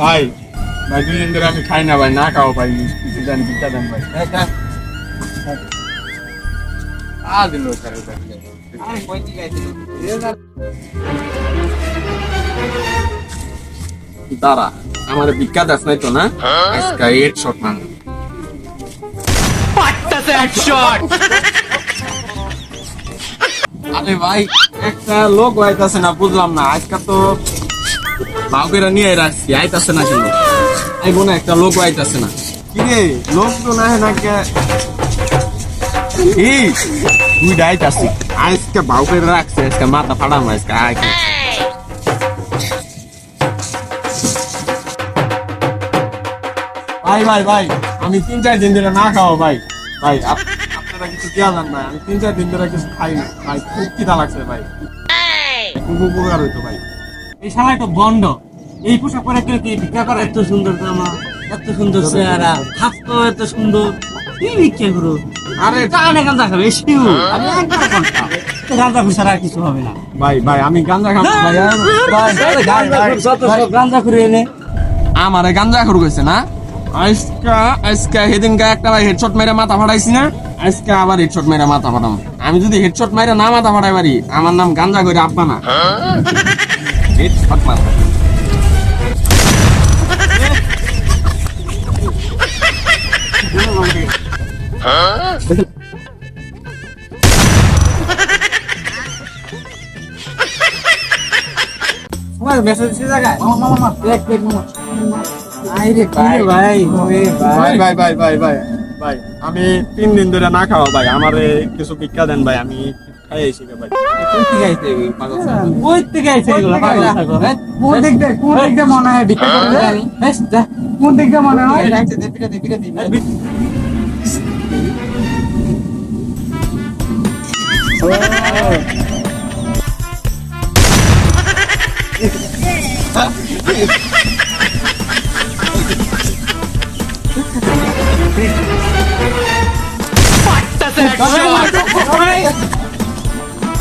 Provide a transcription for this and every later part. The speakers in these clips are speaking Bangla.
ভাই ভাই 2 দিন ধরে আমি খাই না ভাই, না খাও ভাই, কিছু দেন, ভিক্ষা দেন ভাই। দিল দাঁড়া, আমার ভিক্ষা দাস নাই তো না, আজকে হেডশট মান। আরে ভাই একটা লোক আইতাছে না, বুঝলাম না, আজকে তো বাউকেরা নিয়ে রাখছি, আইতাছে না কেন? আইবো না, একটা লোক আইতাছে না। কিরে লোক তো না না কে? এই তুই ডাইতাছি, আজকে বাউকেরা রাখছে, আজকে মাথা ফাড়াম, আজকে আয়। ভাই ভাই ভাই, আমি 3-4 দিন ধরে না খাওয়া ভাই। ভাই আপনারা কিছু দেওয়া যান ভাই, আমি 3-4 দিন ধরে কিছু খাই না ভাই, খুব খিদা লাগছে ভাই, খুব উপকার হইতো ভাই। এই শালা তো বন্ড, এই পোশাক পরে কেউ কি ভিক্ষা করে? এত সুন্দর জামা, এত সুন্দর চেহারা, হাত তো এত সুন্দর, কি ভিক্ষা করো? আরে কানে গাঁজা খাবে শিউ, আমি একবার করতাম গাঁজা খুব ছাড়া আর কিছু হবে না। ভাই ভাই আমি গাঞ্জা খাবো ভাই, গাঁজা করে এনে আমারে গাঞ্জা খরু গেছে না, আজকা আজকা সেদিনকে একটা ভাই হেডশট মেরে মাথা ফাটাইছি না, আজকে আবার হেডশট মেরে মাথা ফাটাম। আমি যদি হেডশট মেরে না মাথা ফাটাই পারি, আমার নাম গাঞ্জা করে আব্বা না। হেডশট মাথা মেসেজ জায়গায় মামা মামা দেখ দেখ মামা, আইরে ভাই ভাই ভাই ভাই ভাই ভাই ভাই ভাই, আমি 3 দিন ধরে না খাওয়া ভাই, আমারে কিছু ভিক্ষা দেন ভাই, আমি খাই আইছি ভাই। কোন থেকে আইছে এগুলো পাগল ছাগল? কই থেকে আইছে এগুলো পাগল ছাগল? কোন দিক দিয়ে মনে হয় ভিক্ষা করে জানি? বেশ যা, কোন দিক দিয়ে মনে হয়? রাইতে দে পিটা দে।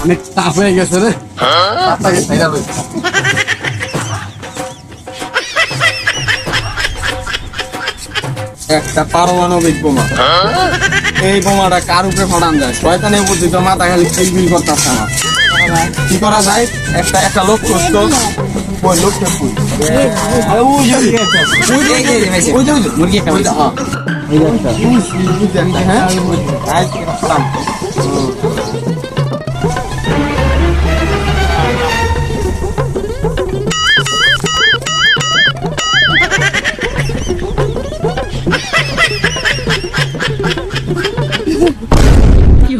অনেক টাফ হয়ে গেছে রে, একটা পারমাণবিক বোমা। এই বোমাটা কার উপরে ফাটান যায়? শয়তানের বুদ্ধিতে মাথা খালি চিলবিল করতেছে আমার। কি করা যায়? একটা লোক খুঁজত, ওই লোককে খুঁজ। মুরগি একটা কি